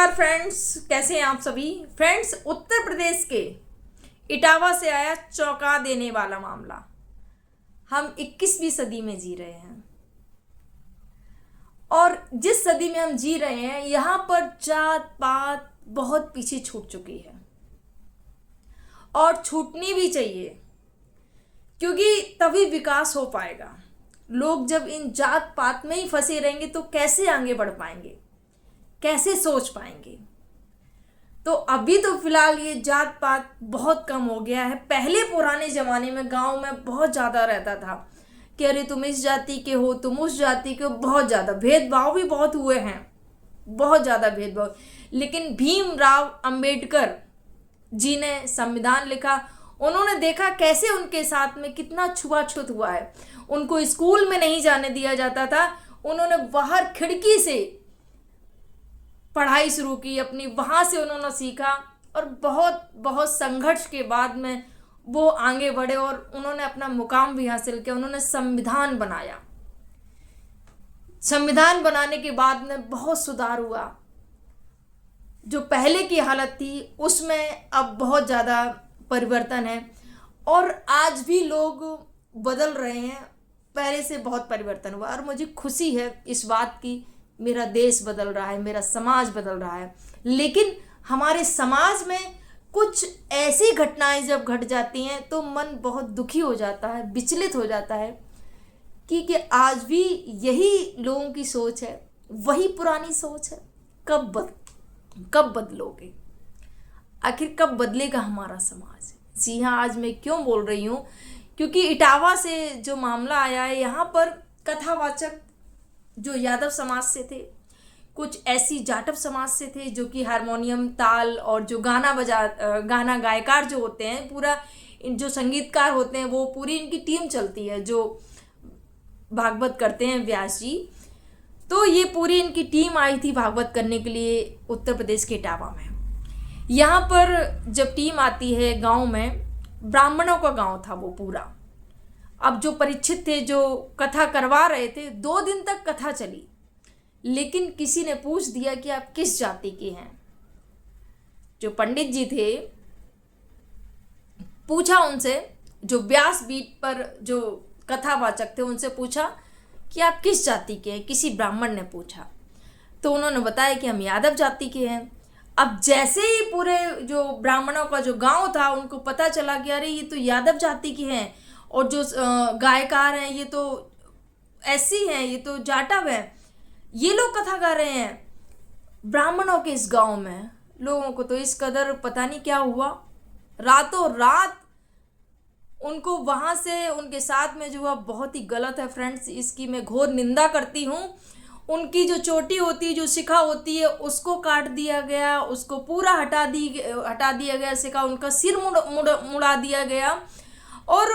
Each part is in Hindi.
नमस्कार फ्रेंड्स, कैसे हैं आप सभी। फ्रेंड्स, उत्तर प्रदेश के इटावा से आया चौंका देने वाला मामला। हम 21वीं सदी में जी रहे हैं और जिस सदी में हम जी रहे हैं यहाँ पर जात पात बहुत पीछे छूट चुकी है और छूटनी भी चाहिए, क्योंकि तभी विकास हो पाएगा। लोग जब इन जात पात में ही फंसे रहेंगे तो कैसे आगे बढ़ पाएंगे, कैसे सोच पाएंगे। तो अभी तो फिलहाल ये जात पात बहुत कम हो गया है। पहले पुराने ज़माने में गांव में बहुत ज़्यादा रहता था कि अरे तुम इस जाति के हो, तुम उस जाति के हो। बहुत ज़्यादा भेदभाव भी बहुत हुए हैं, बहुत ज़्यादा भेदभाव। लेकिन भीमराव अंबेडकर जी ने संविधान लिखा। उन्होंने देखा कैसे उनके साथ में कितना छुआछूत हुआ है। उनको स्कूल में नहीं जाने दिया जाता था, उन्होंने बाहर खिड़की से पढ़ाई शुरू की अपनी, वहाँ से उन्होंने सीखा और बहुत बहुत संघर्ष के बाद में वो आगे बढ़े और उन्होंने अपना मुकाम भी हासिल किया। उन्होंने संविधान बनाया। संविधान बनाने के बाद में बहुत सुधार हुआ। जो पहले की हालत थी उसमें अब बहुत ज़्यादा परिवर्तन है और आज भी लोग बदल रहे हैं। पहले से बहुत परिवर्तन हुआ और मुझे खुशी है इस बात की। मेरा देश बदल रहा है, मेरा समाज बदल रहा है। लेकिन हमारे समाज में कुछ ऐसी घटनाएं जब घट जाती हैं तो मन बहुत दुखी हो जाता है, विचलित हो जाता है कि आज भी यही लोगों की सोच है, वही पुरानी सोच है। कब बदलोगे? आखिर कब बदलेगा हमारा समाज? जी हाँ, आज मैं क्यों बोल रही हूँ, क्योंकि इटावा से जो मामला आया है यहाँ पर कथावाचक जो यादव समाज से थे, कुछ ऐसी जाटव समाज से थे जो कि हारमोनियम ताल और जो गाना गायकार जो होते हैं, पूरा जो संगीतकार होते हैं, वो पूरी इनकी टीम चलती है जो भागवत करते हैं व्यास जी। तो ये पूरी इनकी टीम आई थी भागवत करने के लिए उत्तर प्रदेश के इटावा में। यहाँ पर जब टीम आती है गांव में, ब्राह्मणों का गांव था वो पूरा। अब जो परीक्षित थे जो कथा करवा रहे थे, 2 दिन तक कथा चली, लेकिन किसी ने पूछ दिया कि आप किस जाति के हैं। जो पंडित जी थे, पूछा उनसे, जो व्यास बीट पर जो कथावाचक थे उनसे पूछा कि आप किस जाति के हैं। किसी ब्राह्मण ने पूछा तो उन्होंने बताया कि हम यादव जाति के हैं। अब जैसे ही पूरे जो ब्राह्मणों का जो गांव था उनको पता चला कि अरे ये तो यादव जाति के हैं और जो गायकार हैं ये तो ऐसी हैं, ये तो जाटव हैं, ये लोग कथा गा रहे हैं ब्राह्मणों के इस गांव में। लोगों को तो इस कदर पता नहीं क्या हुआ, रातों रात उनको वहाँ से उनके साथ में जो हुआ बहुत ही गलत है फ्रेंड्स। इसकी मैं घोर निंदा करती हूँ। उनकी जो चोटी होती है, जो शिखा होती है, उसको काट दिया गया, उसको पूरा हटा दिया गया शिखा, उनका सिर मुड़ा दिया गया। और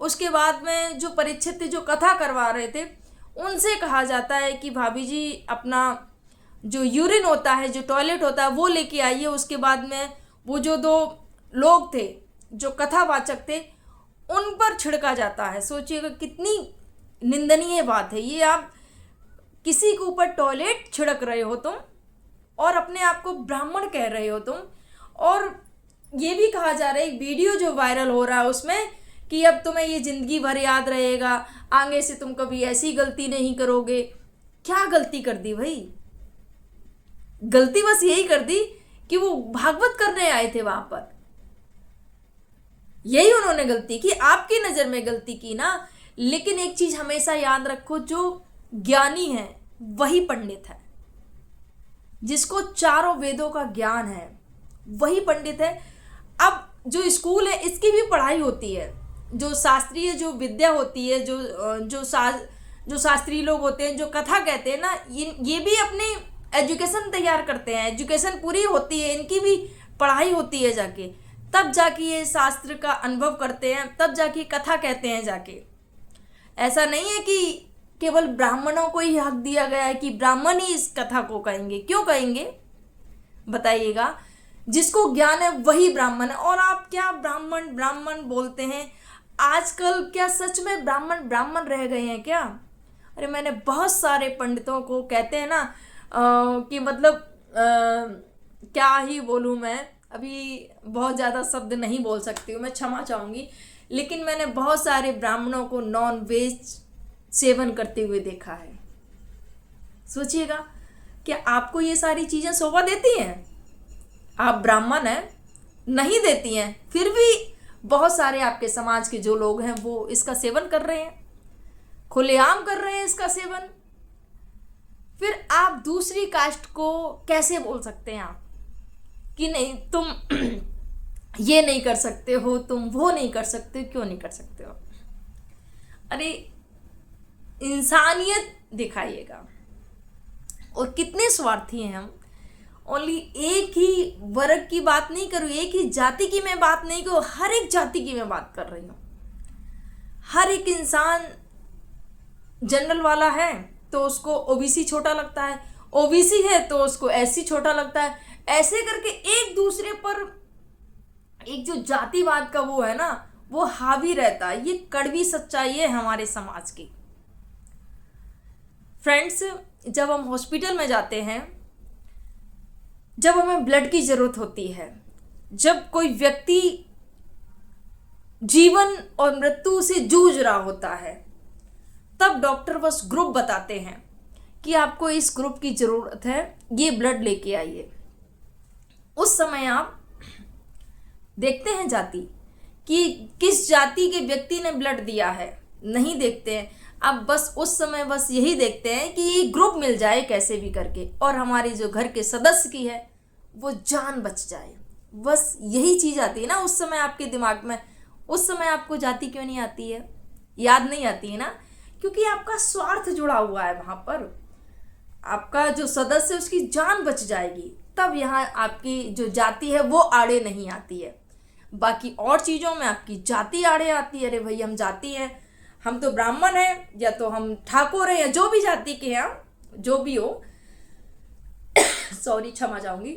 उसके बाद में जो परीक्षित थे जो कथा करवा रहे थे उनसे कहा जाता है कि भाभी जी अपना जो यूरिन होता है, जो टॉयलेट होता है, वो लेके आइए। उसके बाद में वो जो 2 लोग थे जो कथावाचक थे उन पर छिड़का जाता है। सोचिएगा कितनी निंदनीय बात है ये। आप किसी के ऊपर टॉयलेट छिड़क रहे हो तुम और अपने आप को ब्राह्मण कह रहे हो तुम। और ये भी कहा जा रहा है, एक वीडियो जो वायरल हो रहा है उसमें, कि अब तुम्हें ये ज़िंदगी भर याद रहेगा, आगे से तुम कभी ऐसी गलती नहीं करोगे। क्या गलती कर दी भाई? गलती बस यही कर दी कि वो भागवत करने आए थे वहां पर, यही उन्होंने गलती की। आपकी नज़र में गलती की ना। लेकिन एक चीज़ हमेशा याद रखो, जो ज्ञानी है वही पंडित है। जिसको चारों वेदों का ज्ञान है वही पंडित है। अब जो स्कूल है इसकी भी पढ़ाई होती है, जो शास्त्रीय जो विद्या होती है, जो शास्त्रीय लोग होते हैं जो कथा कहते हैं ना, ये भी अपनी एजुकेशन तैयार करते हैं। एजुकेशन पूरी होती है, इनकी भी पढ़ाई होती है जाके, तब जाके ये शास्त्र का अनुभव करते हैं, तब जाके कथा कहते हैं जाके। ऐसा नहीं है कि केवल ब्राह्मणों को ही हक दिया गया है कि ब्राह्मण ही इस कथा को कहेंगे। क्यों कहेंगे बताइएगा? जिसको ज्ञान है वही ब्राह्मण है। और आप क्या ब्राह्मण ब्राह्मण बोलते हैं? आजकल क्या सच में ब्राह्मण ब्राह्मण रह गए हैं क्या? अरे मैंने बहुत सारे पंडितों को कहते हैं ना कि मतलब क्या ही बोलूँ मैं, अभी बहुत ज़्यादा शब्द नहीं बोल सकती हूँ, मैं क्षमा चाहूँगी। लेकिन मैंने बहुत सारे ब्राह्मणों को नॉन वेज सेवन करते हुए देखा है। सोचिएगा, क्या आपको ये सारी चीज़ें शोभा देती हैं? आप ब्राह्मण हैं, नहीं देती हैं, फिर भी बहुत सारे आपके समाज के जो लोग हैं वो इसका सेवन कर रहे हैं, खुलेआम कर रहे हैं इसका सेवन। फिर आप दूसरी कास्ट को कैसे बोल सकते हैं आप कि नहीं तुम ये नहीं कर सकते हो, तुम वो नहीं कर सकते? क्यों नहीं कर सकते हो? अरे इंसानियत दिखाइएगा। और कितने स्वार्थी हैं हम। ओनली एक ही वर्ग की बात नहीं करूँ, एक ही जाति की मैं बात नहीं करूँ, हर एक जाति की मैं बात कर रही हूँ। हर एक इंसान जनरल वाला है तो उसको ओबीसी छोटा लगता है, ओबीसी है तो उसको एससी छोटा लगता है। ऐसे करके एक दूसरे पर एक जो जातिवाद का वो है ना, वो हावी रहता है। ये कड़वी सच्चाई है हमारे समाज की। फ्रेंड्स, जब हम हॉस्पिटल में जाते हैं, जब हमें ब्लड की जरूरत होती है, जब कोई व्यक्ति जीवन और मृत्यु से जूझ रहा होता है, तब डॉक्टर बस ग्रुप बताते हैं कि आपको इस ग्रुप की जरूरत है, ये ब्लड लेके आइए। उस समय आप देखते हैं जाति कि किस जाति के व्यक्ति ने ब्लड दिया है, नहीं देखते हैं। अब बस उस समय बस यही देखते हैं कि ये ग्रुप मिल जाए कैसे भी करके, और हमारी जो घर के सदस्य की है वो जान बच जाए। बस यही चीज़ आती है ना उस समय आपके दिमाग में। उस समय आपको जाति क्यों नहीं आती है, याद नहीं आती है ना? क्योंकि आपका स्वार्थ जुड़ा हुआ है वहाँ पर। आपका जो सदस्य है उसकी जान बच जाएगी, तब यहाँ आपकी जो जाति है वो आड़े नहीं आती है। बाकी और चीज़ों में आपकी जाति आड़े आती है। अरे भाई हम जाति हैं, हम तो ब्राह्मण हैं, या तो हम ठाकुर हैं, या जो भी जाति के हैं, जो भी हो सॉरी, क्षमा चाहूँगी।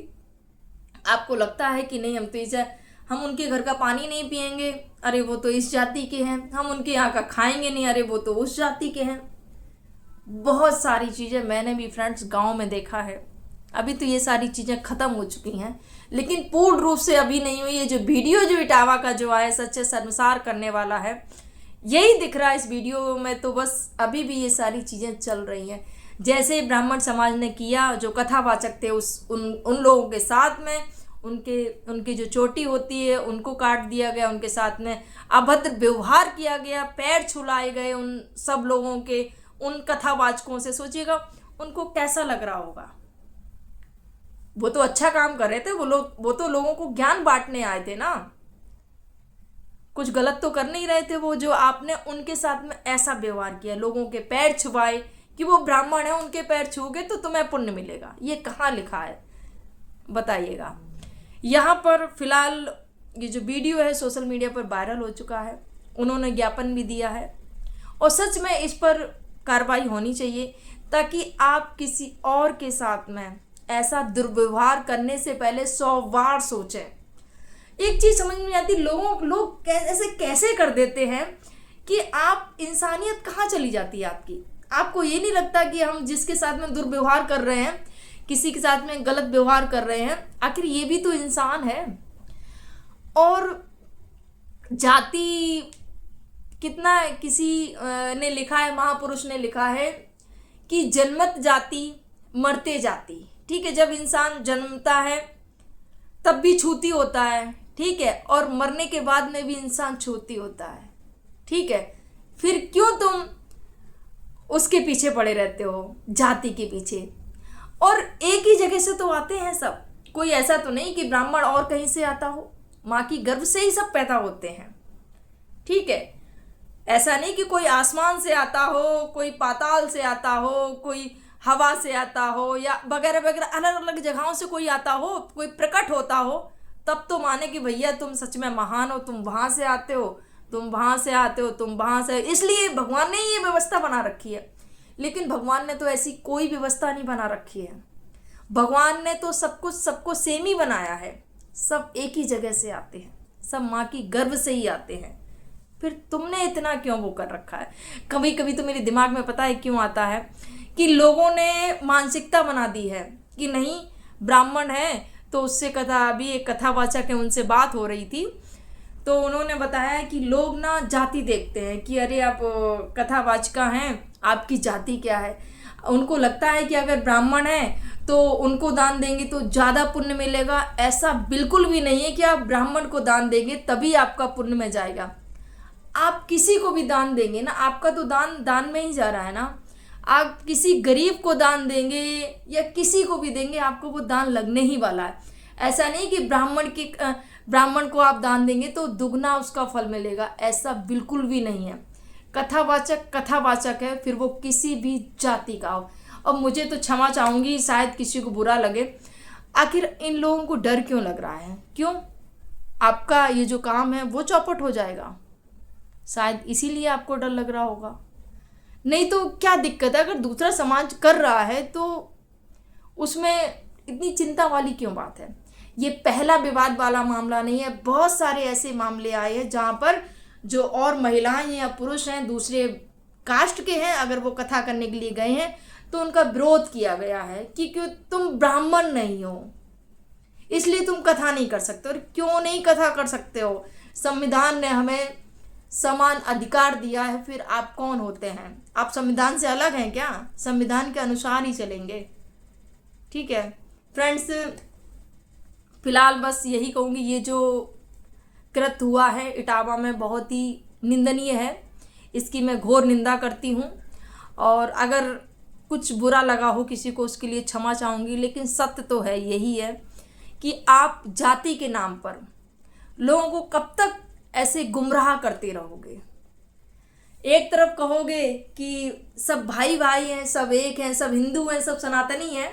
आपको लगता है कि नहीं हम उनके घर का पानी नहीं पिएंगे, अरे वो तो इस जाति के हैं। हम उनके यहाँ का खाएंगे नहीं, अरे वो तो उस जाति के हैं। बहुत सारी चीज़ें मैंने भी फ्रेंड्स गांव में देखा है। अभी तो ये सारी चीज़ें ख़त्म हो चुकी हैं, लेकिन पूर्ण रूप से अभी नहीं हुई। ये जो वीडियो जो इटावा का जो आया सच्चे शर्मसार करने वाला है, यही दिख रहा है इस वीडियो में। तो बस अभी भी ये सारी चीज़ें चल रही हैं। जैसे ब्राह्मण समाज ने किया, जो कथावाचक थे उन लोगों के साथ में उनकी जो चोटी होती है उनको काट दिया गया, उनके साथ में अभद्र व्यवहार किया गया, पैर छुलाए गए उन सब लोगों के, उन कथावाचकों से। सोचिएगा उनको कैसा लग रहा होगा। वो तो अच्छा काम कर रहे थे, वो तो लोगों को ज्ञान बांटने आए थे ना, कुछ गलत तो कर नहीं रहे थे वो। जो आपने उनके साथ में ऐसा व्यवहार किया, लोगों के पैर छुआए कि वो ब्राह्मण है, उनके पैर छूओगे तो तुम्हें पुण्य मिलेगा, ये कहाँ लिखा है बताइएगा। यहाँ पर फिलहाल ये जो वीडियो है सोशल मीडिया पर वायरल हो चुका है, उन्होंने ज्ञापन भी दिया है, और सच में इस पर कार्रवाई होनी चाहिए, ताकि आप किसी और के साथ में ऐसा दुर्व्यवहार करने से पहले 100 बार सोचें। एक चीज़ समझ में नहीं आती, लोग ऐसे कैसे कर देते हैं कि आप इंसानियत कहाँ चली जाती है आपकी। आपको ये नहीं लगता कि हम जिसके साथ में दुर्व्यवहार कर रहे हैं, किसी के साथ में गलत व्यवहार कर रहे हैं, आखिर ये भी तो इंसान है। और जाति कितना किसी ने लिखा है, महापुरुष ने लिखा है कि जन्मत जाति मरते जाति। ठीक है, जब इंसान जन्मता है तब भी छूती होता है, ठीक है, और मरने के बाद में भी इंसान छूती होता है, ठीक है। फिर क्यों तुम उसके पीछे पड़े रहते हो, जाति के पीछे? और एक ही जगह से तो आते हैं सब, कोई ऐसा तो नहीं कि ब्राह्मण और कहीं से आता हो। माँ की गर्भ से ही सब पैदा होते हैं, ठीक है। ऐसा नहीं कि कोई आसमान से आता हो, कोई पाताल से आता हो, कोई हवा से आता हो, या वगैरह वगैरह अलग अलग जगहों से कोई आता हो, कोई प्रकट होता हो, तब तो माने कि भैया तुम सच में महान हो, तुम वहाँ से आते हो, तुम वहाँ से आते हो, तुम वहाँ से। इसलिए भगवान ने ये व्यवस्था बना रखी है। लेकिन भगवान ने तो ऐसी कोई व्यवस्था नहीं बना रखी है। भगवान ने तो सब कुछ सबको सेम ही बनाया है। सब एक ही जगह से आते हैं, सब माँ की गर्भ से ही आते हैं। फिर तुमने इतना क्यों वो कर रखा है? कभी कभी तो मेरे दिमाग में पता है क्यों आता है कि लोगों ने मानसिकता बना दी है कि नहीं, ब्राह्मण हैं, तो उससे अभी एक कथावाचक है उनसे बात हो रही थी, तो उन्होंने बताया कि लोग ना जाति देखते हैं कि अरे आप कथावाचिका हैं, आपकी जाति क्या है। उनको लगता है कि अगर ब्राह्मण है तो उनको दान देंगे तो ज़्यादा पुण्य मिलेगा। ऐसा बिल्कुल भी नहीं है कि आप ब्राह्मण को दान देंगे तभी आपका पुण्य में जाएगा। आप किसी को भी दान देंगे ना, आपका तो दान दान में ही जा रहा है ना। आप किसी गरीब को दान देंगे या किसी को भी देंगे, आपको वो दान लगने ही वाला है। ऐसा नहीं कि ब्राह्मण को आप दान देंगे तो दुगना उसका फल मिलेगा, ऐसा बिल्कुल भी नहीं है। कथावाचक है, फिर वो किसी भी जाति का हो। और मुझे तो क्षमा चाहूँगी, शायद किसी को बुरा लगे, आखिर इन लोगों को डर क्यों लग रहा है? क्यों? आपका ये जो काम है वो चौपट हो जाएगा, शायद इसीलिए आपको डर लग रहा होगा। नहीं तो क्या दिक्कत है? अगर दूसरा समाज कर रहा है तो उसमें इतनी चिंता वाली क्यों बात है? ये पहला विवाद वाला मामला नहीं है, बहुत सारे ऐसे मामले आए हैं जहाँ पर जो और महिलाएं या पुरुष हैं, दूसरे कास्ट के हैं, अगर वो कथा करने के लिए गए हैं तो उनका विरोध किया गया है कि क्यों तुम ब्राह्मण नहीं हो इसलिए तुम कथा नहीं कर सकते। और क्यों नहीं कथा कर सकते हो? संविधान ने हमें समान अधिकार दिया है, फिर आप कौन होते हैं? आप संविधान से अलग हैं क्या? संविधान के अनुसार ही चलेंगे, ठीक है फ्रेंड्स। फिलहाल बस यही कहूँगी, ये जो कृत हुआ है इटावा में बहुत ही निंदनीय है, इसकी मैं घोर निंदा करती हूँ। और अगर कुछ बुरा लगा हो किसी को उसके लिए क्षमा चाहूँगी, लेकिन सत्य तो है यही है कि आप जाति के नाम पर लोगों को कब तक ऐसे गुमराह करते रहोगे? एक तरफ कहोगे कि सब भाई भाई हैं, सब एक हैं, सब हिंदू हैं, सब सनातनी हैं,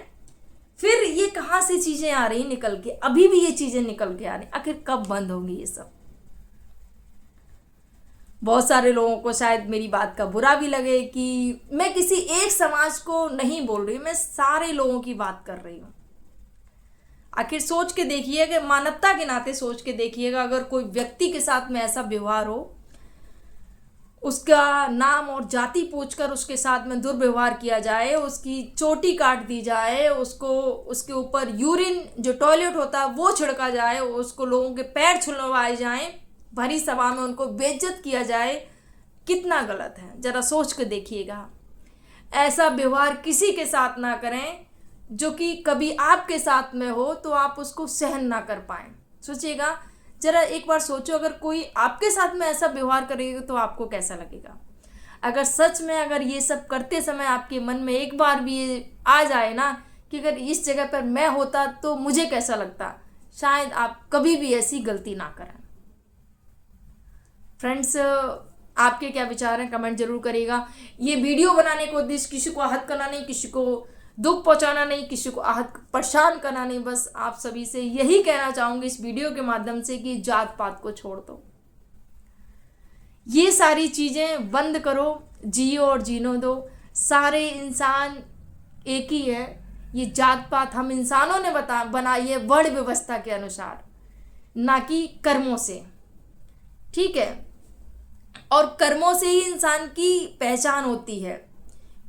फिर ये कहाँ से चीज़ें आ रही निकल के? अभी भी ये चीज़ें निकल के आ रही, आखिर कब बंद होंगी ये सब? बहुत सारे लोगों को शायद मेरी बात का बुरा भी लगे कि मैं किसी एक समाज को नहीं बोल रही, मैं सारे लोगों की बात कर रही हूँ। आखिर सोच के देखिएगा, मानवता के नाते सोच के देखिएगा, अगर कोई व्यक्ति के साथ में ऐसा व्यवहार हो, उसका नाम और जाति पूछकर उसके साथ में दुर्व्यवहार किया जाए, उसकी चोटी काट दी जाए, उसको उसके ऊपर यूरिन जो टॉयलेट होता है वो छिड़का जाए, उसको लोगों के पैर छुलवाए जाएं, भरी सभा में उनको बेइज्जत किया जाए, कितना गलत है? जरा सोच के देखिएगा। ऐसा व्यवहार किसी के साथ ना करें जो कि कभी आपके साथ में हो तो आप उसको सहन ना कर पाएं। सोचिएगा, जरा एक बार सोचो, अगर कोई आपके साथ में ऐसा व्यवहार करेगा तो आपको कैसा लगेगा? अगर सच में अगर ये सब करते समय आपके मन में एक बार भी ये आ जाए ना कि अगर इस जगह पर मैं होता तो मुझे कैसा लगता, शायद आप कभी भी ऐसी गलती ना करें। फ्रेंड्स, आपके क्या विचार हैं कमेंट जरूर करिएगा। ये वीडियो बनाने का उद्देश्य किसी को आहत करना नहीं, किसी को दुख पहुंचाना नहीं, किसी को आहत परेशान करना नहीं, बस आप सभी से यही कहना चाहूँगी इस वीडियो के माध्यम से कि जात पात को छोड़ दो, ये सारी चीज़ें बंद करो, जियो और जीनो दो। सारे इंसान एक ही है। ये जात पात हम इंसानों ने बनाई है वर्ण व्यवस्था के अनुसार, ना कि कर्मों से, ठीक है? और कर्मों से ही इंसान की पहचान होती है।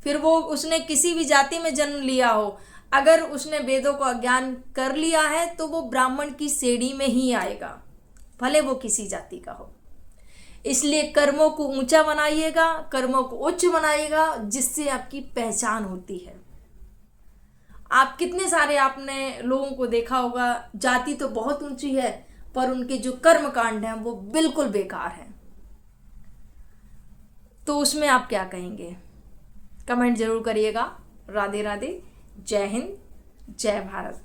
फिर वो उसने किसी भी जाति में जन्म लिया हो, अगर उसने वेदों का ज्ञान कर लिया है तो वो ब्राह्मण की श्रेणी में ही आएगा, भले वो किसी जाति का हो। इसलिए कर्मों को ऊंचा बनाइएगा, कर्मों को उच्च बनाइएगा, जिससे आपकी पहचान होती है। आप कितने सारे आपने लोगों को देखा होगा, जाति तो बहुत ऊंची है पर उनके जो कर्म कांड हैं वो बिल्कुल बेकार हैं। तो उसमें आप क्या कहेंगे? कमेंट जरूर करिएगा। राधे राधे, जय हिंद, जय भारत।